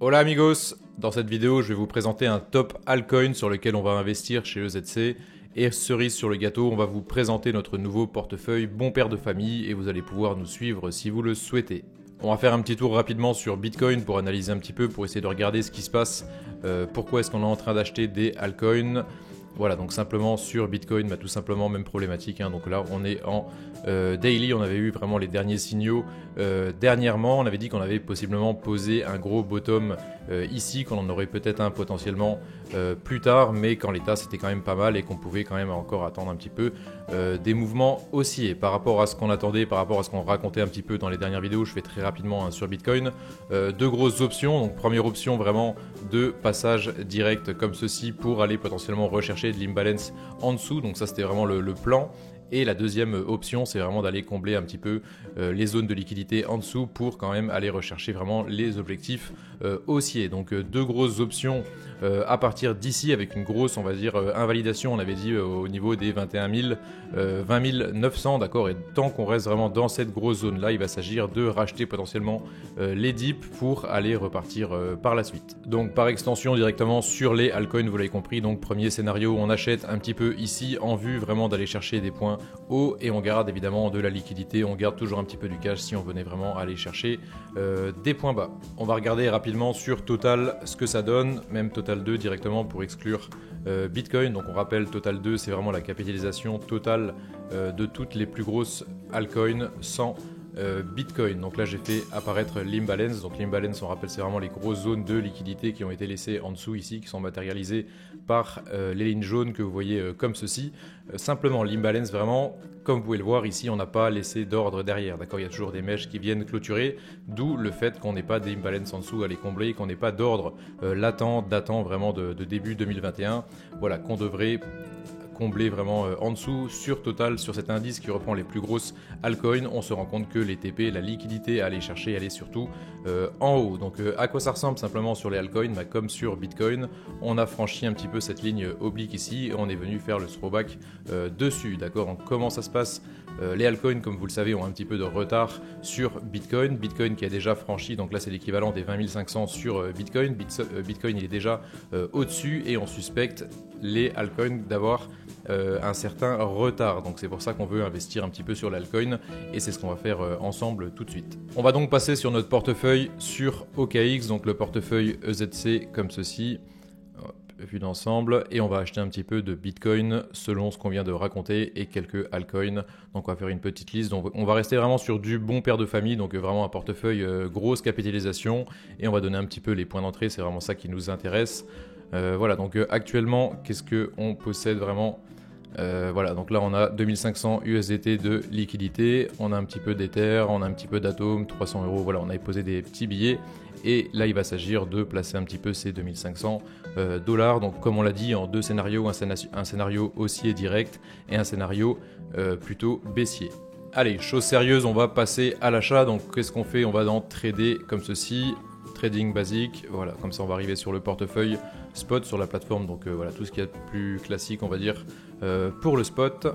Hola amigos, dans cette vidéo je vais vous présenter un top altcoin sur lequel on va investir chez EZC et cerise sur le gâteau, on va vous présenter notre nouveau portefeuille bon père de famille et vous allez pouvoir nous suivre si vous le souhaitez. On va faire un petit tour rapidement sur Bitcoin pour analyser un petit peu, pour essayer de regarder ce qui se passe, pourquoi est-ce qu'on est en train d'acheter des altcoins. Voilà, donc simplement sur Bitcoin, tout simplement même problématique. Donc là, on est en daily, on avait eu vraiment les derniers signaux. Dernièrement, on avait dit qu'on avait possiblement posé un gros bottom ici, qu'on en aurait peut-être un potentiellement plus tard, mais qu'en l'état, c'était quand même pas mal et qu'on pouvait quand même encore attendre un petit peu des mouvements haussiers. Par rapport à ce qu'on attendait, par rapport à ce qu'on racontait un petit peu dans les dernières vidéos, je fais très rapidement sur Bitcoin. Deux grosses options. Donc première option, vraiment de passage direct comme ceci pour aller potentiellement rechercher de l'imbalance en dessous, donc ça c'était vraiment le plan. Et la deuxième option, c'est vraiment d'aller combler un petit peu les zones de liquidité en dessous pour quand même aller rechercher vraiment les objectifs haussiers. Donc deux grosses options à partir d'ici avec une grosse, on va dire, invalidation, on avait dit au niveau des 21 000, 20 900, d'accord. Et tant qu'on reste vraiment dans cette grosse zone-là, il va s'agir de racheter potentiellement les dips pour aller repartir par la suite. Donc par extension directement sur les altcoins, vous l'avez compris. Donc premier scénario, on achète un petit peu ici en vue vraiment d'aller chercher des points haut et on garde évidemment de la liquidité, on garde toujours un petit peu du cash si on venait vraiment aller chercher des points bas. On va regarder rapidement sur Total ce que ça donne, même Total 2 directement pour exclure Bitcoin. Donc on rappelle, Total 2 c'est vraiment la capitalisation totale de toutes les plus grosses altcoins sans Bitcoin. Donc là j'ai fait apparaître l'imbalance. Donc l'imbalance, on rappelle, c'est vraiment les grosses zones de liquidité qui ont été laissées en dessous ici, qui sont matérialisées par les lignes jaunes que vous voyez comme ceci. Simplement l'imbalance, vraiment, comme vous pouvez le voir ici, on n'a pas laissé d'ordre derrière, d'accord. Il y a toujours des mèches qui viennent clôturer, d'où le fait qu'on n'ait pas d'imbalance en dessous à les combler, qu'on n'ait pas d'ordre latent datant vraiment de début 2021. Voilà, qu'on devrait combler vraiment en dessous. Sur Total, sur cet indice qui reprend les plus grosses altcoins, on se rend compte que les TP, la liquidité à aller chercher, elle est surtout en haut. Donc à quoi ça ressemble simplement sur les altcoins? Comme sur Bitcoin, on a franchi un petit peu cette ligne oblique ici et on est venu faire le throwback dessus, d'accord. Donc comment ça se passe? Les altcoins, comme vous le savez, ont un petit peu de retard sur Bitcoin. Bitcoin qui a déjà franchi, donc là c'est l'équivalent des 20 500 sur Bitcoin. Bitcoin il est déjà au-dessus et on suspecte les altcoins d'avoir un certain retard. Donc c'est pour ça qu'on veut investir un petit peu sur l'altcoin et c'est ce qu'on va faire ensemble tout de suite. On va donc passer sur notre portefeuille sur OKX, donc le portefeuille EZC comme ceci. Vu d'ensemble, et on va acheter un petit peu de Bitcoin selon ce qu'on vient de raconter et quelques altcoins. Donc on va faire une petite liste. Donc on va rester vraiment sur du bon père de famille, donc vraiment un portefeuille grosse capitalisation, et on va donner un petit peu les points d'entrée, c'est vraiment ça qui nous intéresse. Voilà, donc actuellement, qu'est-ce qu'on possède vraiment? Voilà, donc là on a 2500 USDT de liquidité, on a un petit peu d'Ether, on a un petit peu d'Atom, 300 euros, voilà, on avait posé des petits billets. Et là, il va s'agir de placer un petit peu ces 2500 dollars. Donc, comme on l'a dit, en deux scénarios, un scénario haussier direct et un scénario plutôt baissier. Allez, chose sérieuse, on va passer à l'achat. Donc, qu'est-ce qu'on fait? On va dans trader comme ceci, trading basique. Voilà, comme ça, on va arriver sur le portefeuille spot sur la plateforme. Donc, voilà, tout ce qui est plus classique, on va dire, pour le spot.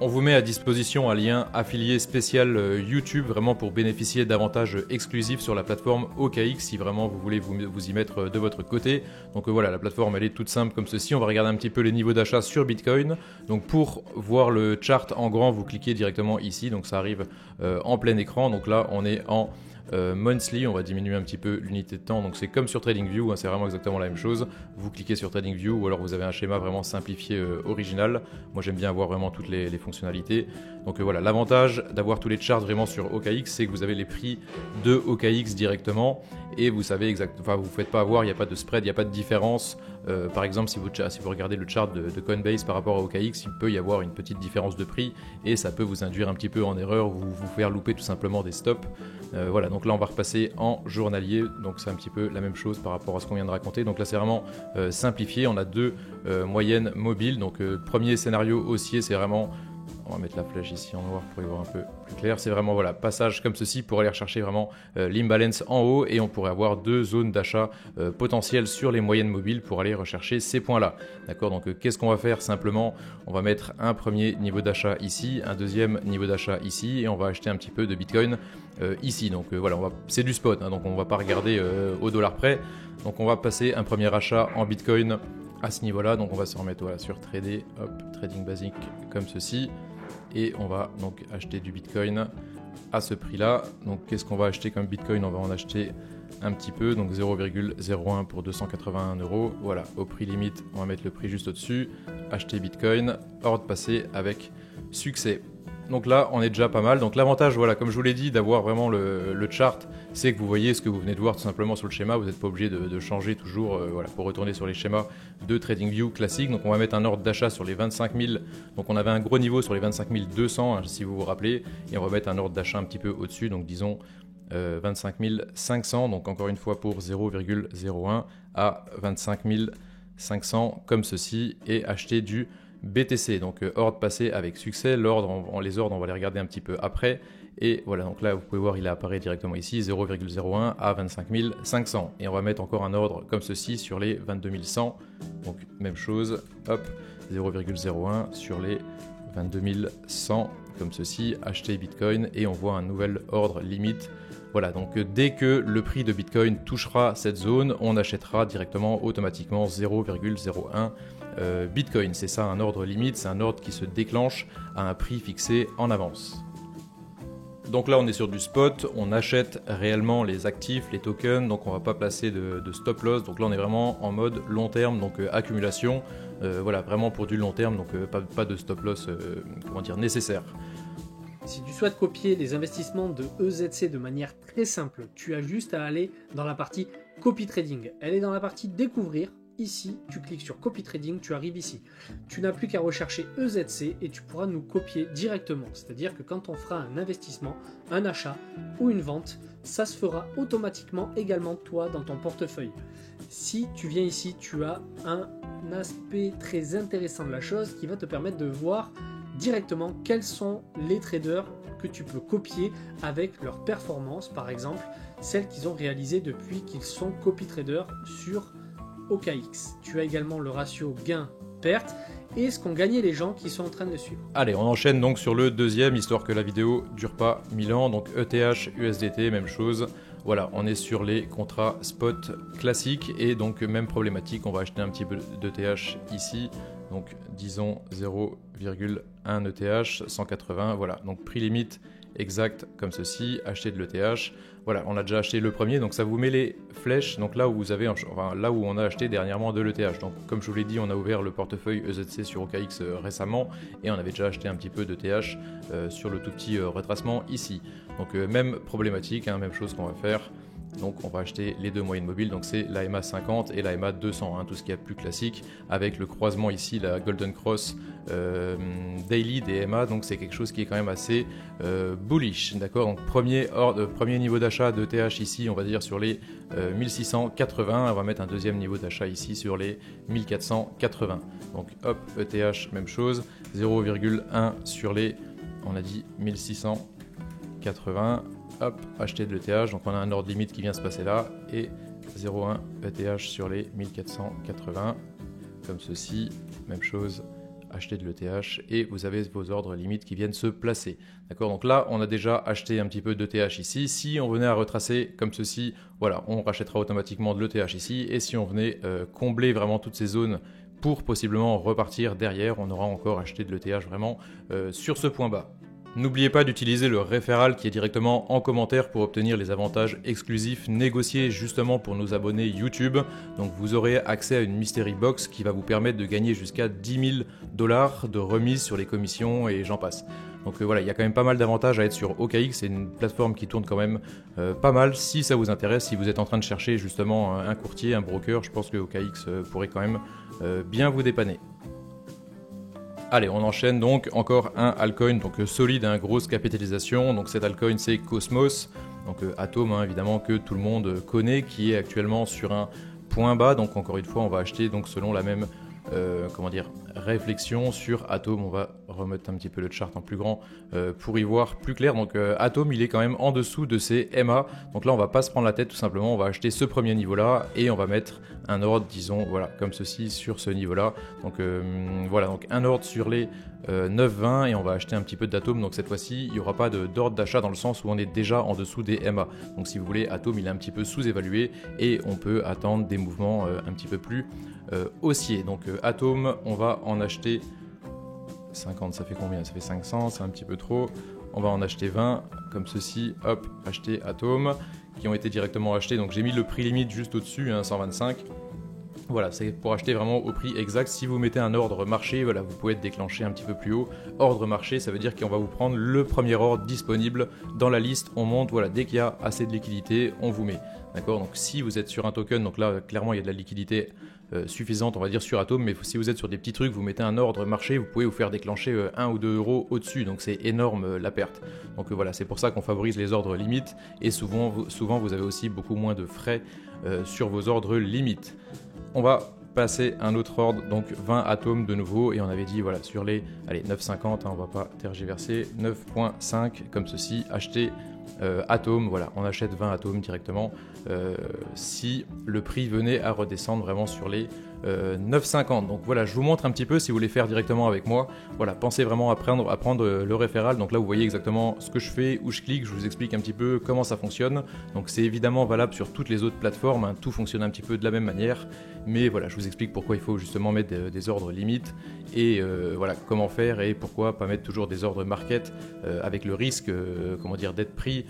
On vous met à disposition un lien affilié spécial YouTube vraiment pour bénéficier d'avantages exclusifs sur la plateforme OKX si vraiment vous voulez vous y mettre de votre côté. Donc voilà, la plateforme elle est toute simple comme ceci. On va regarder un petit peu les niveaux d'achat sur Bitcoin. Donc pour voir le chart en grand, vous cliquez directement ici. Donc ça arrive en plein écran. Donc là on est en monthly, on va diminuer un petit peu l'unité de temps, donc c'est comme sur TradingView, c'est vraiment exactement la même chose. Vous cliquez sur TradingView ou alors vous avez un schéma vraiment simplifié original. Moi j'aime bien avoir vraiment toutes les fonctionnalités. Donc voilà, l'avantage d'avoir tous les charts vraiment sur OKX, c'est que vous avez les prix de OKX directement et vous savez exactement, enfin vous ne faites pas avoir, il n'y a pas de spread, il n'y a pas de différence. Par exemple, si vous regardez le chart de Coinbase par rapport à OKX, il peut y avoir une petite différence de prix et ça peut vous induire un petit peu en erreur, vous faire louper tout simplement des stops. Voilà, donc là on va repasser en journalier, donc c'est un petit peu la même chose par rapport à ce qu'on vient de raconter. Donc là c'est vraiment simplifié, on a deux moyennes mobiles. Donc premier scénario haussier, c'est vraiment On va mettre la flèche ici en noir pour y voir un peu plus clair. C'est vraiment voilà, passage comme ceci pour aller rechercher vraiment l'imbalance en haut et on pourrait avoir deux zones d'achat potentielles sur les moyennes mobiles pour aller rechercher ces points-là. D'accord, donc qu'est-ce qu'on va faire simplement? On va mettre un premier niveau d'achat ici, un deuxième niveau d'achat ici et on va acheter un petit peu de Bitcoin ici. Donc voilà, c'est du spot, hein, donc on ne va pas regarder au dollar près. Donc on va passer un premier achat en Bitcoin à ce niveau-là. Donc on va se remettre voilà, sur trader, hop, trading basique comme ceci. Et on va donc acheter du Bitcoin à ce prix-là. Donc qu'est-ce qu'on va acheter comme Bitcoin? On va en acheter un petit peu, donc 0,01 pour 281 €. Voilà, au prix limite, on va mettre le prix juste au-dessus. Acheter Bitcoin, ordre passé avec succès. Donc là, on est déjà pas mal. Donc l'avantage, voilà, comme je vous l'ai dit, d'avoir vraiment le chart, c'est que vous voyez ce que vous venez de voir tout simplement sur le schéma. Vous n'êtes pas obligé de changer toujours voilà, pour retourner sur les schémas de TradingView classique. Donc on va mettre un ordre d'achat sur les 25 000. Donc on avait un gros niveau sur les 25 200, hein, si vous vous rappelez. Et on va mettre un ordre d'achat un petit peu au-dessus. Donc disons 25 500. Donc encore une fois pour 0,01 à 25 500 comme ceci. Et acheter du BTC, donc ordre passé avec succès. L'ordre, les ordres, on va les regarder un petit peu après. Et voilà, donc là, vous pouvez voir, il apparaît directement ici, 0,01 à 25 500. Et on va mettre encore un ordre comme ceci sur les 22 100. Donc même chose, hop, 0,01 sur les 22 100, comme ceci, acheter Bitcoin. Et on voit un nouvel ordre limite. Voilà, donc dès que le prix de Bitcoin touchera cette zone, on achètera directement automatiquement 0,01 Bitcoin. C'est ça un ordre limite, c'est un ordre qui se déclenche à un prix fixé en avance. Donc là on est sur du spot, on achète réellement les actifs, les tokens, donc on va pas placer de stop loss. Donc là on est vraiment en mode long terme, donc accumulation, voilà, vraiment pour du long terme, donc pas de stop loss comment dire, nécessaire. Si tu souhaites copier les investissements de EZC de manière très simple, tu as juste à aller dans la partie copy trading. Elle est dans la partie découvrir. Ici, tu cliques sur copy trading, tu arrives ici. Tu n'as plus qu'à rechercher EZC et tu pourras nous copier directement. C'est-à-dire que quand on fera un investissement, un achat ou une vente, ça se fera automatiquement également toi dans ton portefeuille. Si tu viens ici, tu as un aspect très intéressant de la chose qui va te permettre de voir directement quels sont les traders que tu peux copier avec leur performance, par exemple celles qu'ils ont réalisées depuis qu'ils sont copy traders sur OKX. Tu as également le ratio gain-perte et ce qu'ont gagné les gens qui sont en train de suivre. Allez, on enchaîne donc sur le deuxième, histoire que la vidéo dure pas 1000 ans. Donc ETH, USDT, même chose. Voilà, on est sur les contrats spot classiques et donc même problématique. On va acheter un petit peu d'ETH ici. Donc disons 0,1 ETH, 180. Voilà, donc prix limite exact comme ceci, acheter de l'ETH. Voilà, on a déjà acheté le premier, donc ça vous met les flèches, donc là où vous avez, enfin, là où on a acheté dernièrement de l'ETH. Donc comme je vous l'ai dit, on a ouvert le portefeuille EZC sur OKX récemment et on avait déjà acheté un petit peu d'ETH sur le tout petit retracement ici. Donc même problématique, hein, même chose qu'on va faire. Donc on va acheter les deux moyennes mobiles, donc c'est la MA 50 et la MA 200, hein, tout ce qui est plus classique, avec le croisement ici, la Golden Cross Daily des MA, donc c'est quelque chose qui est quand même assez bullish, d'accord. Donc premier niveau d'achat d'ETH ici, on va dire sur les 1680, on va mettre un deuxième niveau d'achat ici sur les 1480. Donc hop, ETH, même chose, 0,1 sur les, on a dit 1680. Hop, acheter de l'ETH, donc on a un ordre limite qui vient se passer là, et 0,1 ETH sur les 1480, comme ceci, même chose, acheter de l'ETH, et vous avez vos ordres limites qui viennent se placer. D'accord, donc là, on a déjà acheté un petit peu d'ETH ici. Si on venait à retracer comme ceci, voilà, on rachètera automatiquement de l'ETH ici, et si on venait combler vraiment toutes ces zones pour possiblement repartir derrière, on aura encore acheté de l'ETH vraiment sur ce point bas. N'oubliez pas d'utiliser le référal qui est directement en commentaire pour obtenir les avantages exclusifs négociés justement pour nos abonnés YouTube. Donc vous aurez accès à une Mystery Box qui va vous permettre de gagner jusqu'à 10 000 $ de remise sur les commissions et j'en passe. Donc voilà, il y a quand même pas mal d'avantages à être sur OKX, c'est une plateforme qui tourne quand même pas mal. Si ça vous intéresse, si vous êtes en train de chercher justement un courtier, un broker, je pense que OKX pourrait quand même bien vous dépanner. Allez, on enchaîne donc encore un altcoin, donc solide, grosse capitalisation. Donc cet altcoin c'est Cosmos, donc Atom hein, évidemment que tout le monde connaît, qui est actuellement sur un point bas. Donc encore une fois, on va acheter donc selon la même comment dire, réflexion sur Atom. On va remettre un petit peu le chart en plus grand pour y voir plus clair. Donc Atom, il est quand même en dessous de ses MA. Donc là, on va pas se prendre la tête tout simplement. On va acheter ce premier niveau-là et on va mettre un ordre, disons, voilà, comme ceci sur ce niveau-là. Donc voilà, donc un ordre sur les 9,20 et on va acheter un petit peu d'Atom. Donc cette fois-ci, il n'y aura pas d'ordre d'achat dans le sens où on est déjà en dessous des MA. Donc si vous voulez, Atom, il est un petit peu sous-évalué et on peut attendre des mouvements un petit peu plus haussiers. Donc Atom, on va en acheter 50, ça fait combien? Ça fait 500, c'est un petit peu trop. On va en acheter 20, comme ceci, hop, acheter Atom, qui ont été directement achetés. Donc j'ai mis le prix limite juste au-dessus, hein, 125. Voilà, c'est pour acheter vraiment au prix exact. Si vous mettez un ordre marché, voilà, vous pouvez être déclenché un petit peu plus haut. Ordre marché, ça veut dire qu'on va vous prendre le premier ordre disponible dans la liste. On monte, voilà, dès qu'il y a assez de liquidité, on vous met. D'accord? Donc si vous êtes sur un token, donc là, clairement, il y a de la liquidité suffisante, on va dire, sur Atom, mais si vous êtes sur des petits trucs, vous mettez un ordre marché, vous pouvez vous faire déclencher 1 ou 2 euros au-dessus, donc c'est énorme la perte. Donc voilà, c'est pour ça qu'on favorise les ordres limites, et souvent vous avez aussi beaucoup moins de frais sur vos ordres limites. On va passer un autre ordre, donc 20 Atom de nouveau, et on avait dit, voilà, sur les, allez, 9,50, hein, on va pas tergiverser, 9,5, comme ceci, acheter Atom, voilà, on achète 20 Atom directement si le prix venait à redescendre vraiment sur les 9,50. Donc voilà, je vous montre un petit peu si vous voulez faire directement avec moi. Voilà, pensez vraiment à prendre le référal. Donc là, vous voyez exactement ce que je fais, où je clique, je vous explique un petit peu comment ça fonctionne. Donc c'est évidemment valable sur toutes les autres plateformes, hein, tout fonctionne un petit peu de la même manière. Mais voilà, je vous explique pourquoi il faut justement mettre des ordres limites et voilà, comment faire et pourquoi pas mettre toujours des ordres market avec le risque, comment dire, d'être pris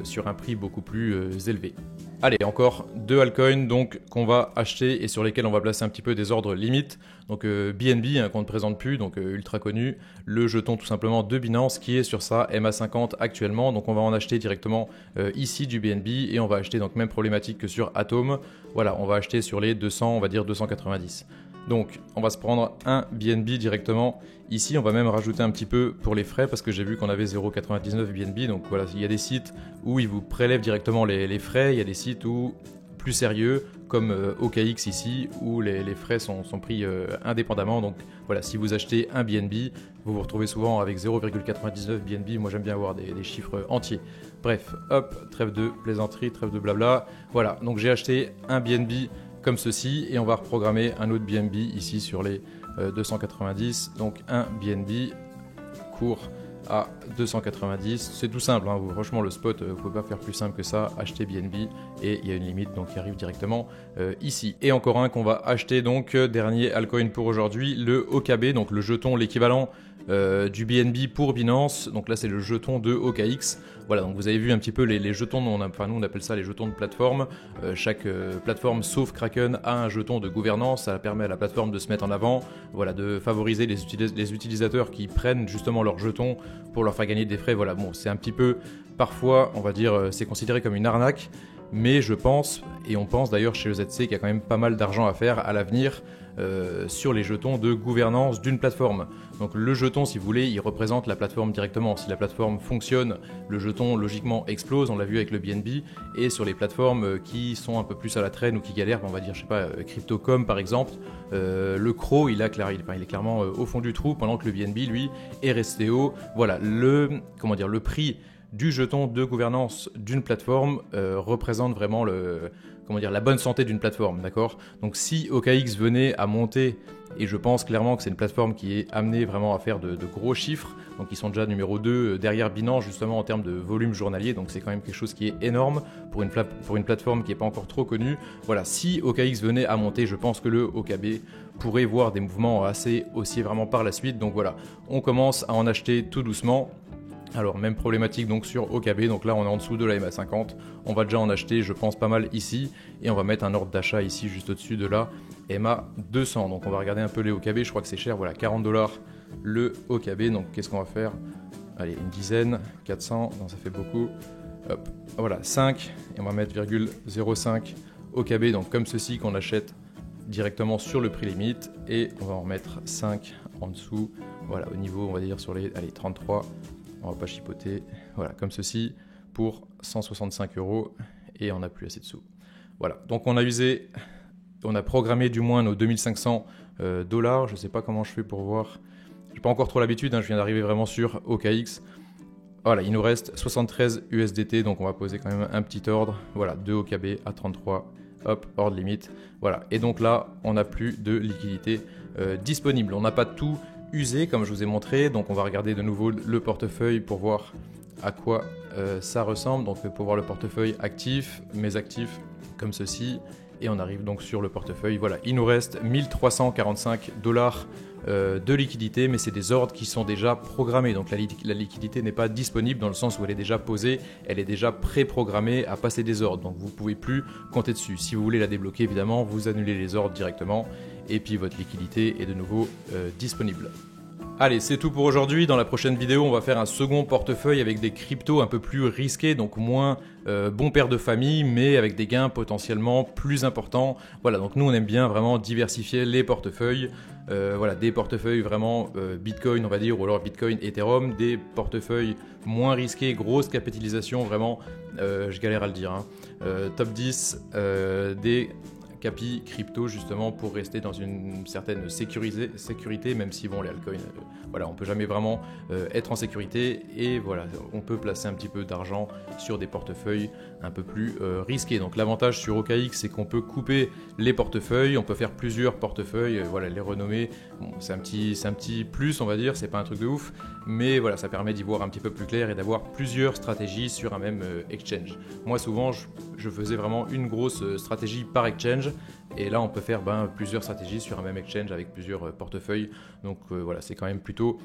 sur un prix beaucoup plus élevé. Allez, encore 2 altcoins donc qu'on va acheter et sur lesquels on va placer un petit peu des ordres limites. Donc BNB, hein, qu'on ne présente plus, donc ultra connu, le jeton tout simplement de Binance qui est sur sa MA50 actuellement. Donc on va en acheter directement ici du BNB et on va acheter donc même problématique que sur Atom. Voilà, on va acheter sur les 200, on va dire 290. Donc on va se prendre un BNB directement. Ici on va même rajouter un petit peu pour les frais parce que j'ai vu qu'on avait 0,99 BNB. Donc voilà, il y a des sites où ils vous prélèvent directement les frais. Il y a des sites où plus sérieux comme OKX ici où les frais sont pris indépendamment. Donc voilà, si vous achetez un BNB, vous vous retrouvez souvent avec 0,99 BNB. Moi j'aime bien avoir des chiffres entiers. Bref, hop, trêve de plaisanterie, trêve de blabla. Voilà, donc j'ai acheté un BNB comme ceci et on va reprogrammer un autre BNB ici sur les 290. Donc un BNB court à 290. C'est tout simple, hein, franchement le spot, vous ne pouvez pas faire plus simple que ça. Acheter BNB et il y a une limite donc qui arrive directement ici. Et encore un qu'on va acheter donc, dernier altcoin pour aujourd'hui, le OKB, donc le jeton, l'équivalent du BNB pour Binance. Donc là c'est le jeton de OKX. Voilà, donc vous avez vu un petit peu les jetons, nous on appelle ça les jetons de plateforme. Chaque plateforme sauf Kraken a un jeton de gouvernance, ça permet à la plateforme de se mettre en avant, voilà, de favoriser les utilisateurs qui prennent justement leurs jetons pour leur faire gagner des frais. Voilà, bon, c'est un petit peu, parfois on va dire, c'est considéré comme une arnaque, mais je pense, et on pense d'ailleurs chez EZC qu'il y a quand même pas mal d'argent à faire à l'avenir sur les jetons de gouvernance d'une plateforme. Donc le jeton, si vous voulez, il représente la plateforme directement. Si la plateforme fonctionne, le jeton logiquement explose, on l'a vu avec le BNB, et sur les plateformes qui sont un peu plus à la traîne ou qui galèrent, on va dire, je sais pas, Crypto.com par exemple, le CRO, il est clairement au fond du trou, pendant que le BNB, lui, est resté haut. Voilà, le prix du jeton de gouvernance d'une plateforme représente vraiment la bonne santé d'une plateforme, d'accord? Donc si OKX venait à monter, et je pense clairement que c'est une plateforme qui est amenée vraiment à faire de gros chiffres, donc ils sont déjà numéro 2 derrière Binance justement en termes de volume journalier, donc c'est quand même quelque chose qui est énorme pour une plateforme qui n'est pas encore trop connue. Voilà, si OKX venait à monter, je pense que le OKB pourrait voir des mouvements assez haussiers vraiment par la suite. Donc voilà, on commence à en acheter tout doucement. Alors même problématique donc sur OKB, donc là on est en dessous de la MA50, on va déjà en acheter je pense pas mal ici et on va mettre un ordre d'achat ici juste au-dessus de la MA200. Donc on va regarder un peu les OKB, je crois que c'est cher, voilà, $40 le OKB. Donc qu'est-ce qu'on va faire? Allez, une dizaine, 400, non ça fait beaucoup, hop, voilà 5 et on va mettre 0,05 OKB, donc comme ceci qu'on achète directement sur le prix limite et on va en mettre 5 en dessous, voilà au niveau on va dire sur les 33. On va pas chipoter, voilà, comme ceci, pour 165 € et on n'a plus assez de sous. Voilà, donc on a usé on a programmé du moins nos 2500 dollars. Je sais pas comment je fais pour voir. J'ai pas encore trop l'habitude, hein, je viens d'arriver vraiment sur OKX. Voilà, il nous reste 73 USDT, donc on va poser quand même un petit ordre. Voilà, 2 OKB à 33. Hop, ordre limite. Voilà, et donc là, on n'a plus de liquidité disponible. On n'a pas tout usé, comme je vous ai montré. Donc on va regarder de nouveau le portefeuille pour voir à quoi ça ressemble. Donc pour voir le portefeuille actif, mes actifs comme ceci. Et on arrive donc sur le portefeuille. Voilà, il nous reste 1345 dollars de liquidité, mais c'est des ordres qui sont déjà programmés. Donc la liquidité n'est pas disponible dans le sens où elle est déjà posée, elle est déjà pré-programmée à passer des ordres. Donc vous ne pouvez plus compter dessus. Si vous voulez la débloquer, évidemment, vous annulez les ordres directement et puis votre liquidité est de nouveau disponible. Allez, c'est tout pour aujourd'hui. Dans la prochaine vidéo, on va faire un second portefeuille avec des cryptos un peu plus risqués, donc moins bon père de famille, mais avec des gains potentiellement plus importants. Voilà, donc nous on aime bien vraiment diversifier les portefeuilles. Voilà, des portefeuilles vraiment Bitcoin, on va dire, ou alors Bitcoin, Ethereum, des portefeuilles moins risqués, grosse capitalisation, vraiment, je galère à le dire, hein. Top 10 des capi crypto justement pour rester dans une certaine sécurité, même si bon les altcoins, voilà, on peut jamais vraiment être en sécurité et voilà, on peut placer un petit peu d'argent sur des portefeuilles un peu plus risqués. Donc l'avantage sur OKX, c'est qu'on peut couper les portefeuilles, on peut faire plusieurs portefeuilles, voilà, les renommer. Bon, c'est un petit plus, on va dire, c'est pas un truc de ouf, mais voilà, ça permet d'y voir un petit peu plus clair et d'avoir plusieurs stratégies sur un même exchange. Moi souvent je faisais vraiment une grosse stratégie par exchange. Et là, on peut faire plusieurs stratégies sur un même exchange avec plusieurs portefeuilles. Donc voilà, c'est quand même plutôt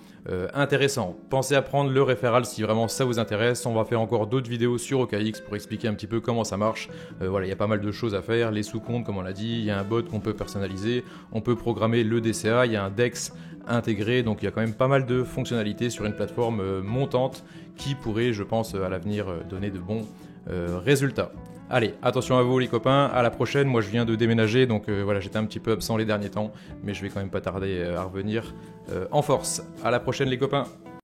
intéressant. Pensez à prendre le référal si vraiment ça vous intéresse. On va faire encore d'autres vidéos sur OKX pour expliquer un petit peu comment ça marche. Voilà, il y a pas mal de choses à faire. Les sous-comptes, comme on l'a dit, il y a un bot qu'on peut personnaliser. On peut programmer le DCA, il y a un DEX intégré. Donc il y a quand même pas mal de fonctionnalités sur une plateforme montante qui pourrait, je pense, à l'avenir donner de bons résultats. Allez, attention à vous les copains, à la prochaine. Moi je viens de déménager, donc voilà, j'étais un petit peu absent les derniers temps, mais je vais quand même pas tarder à revenir en force. À la prochaine les copains.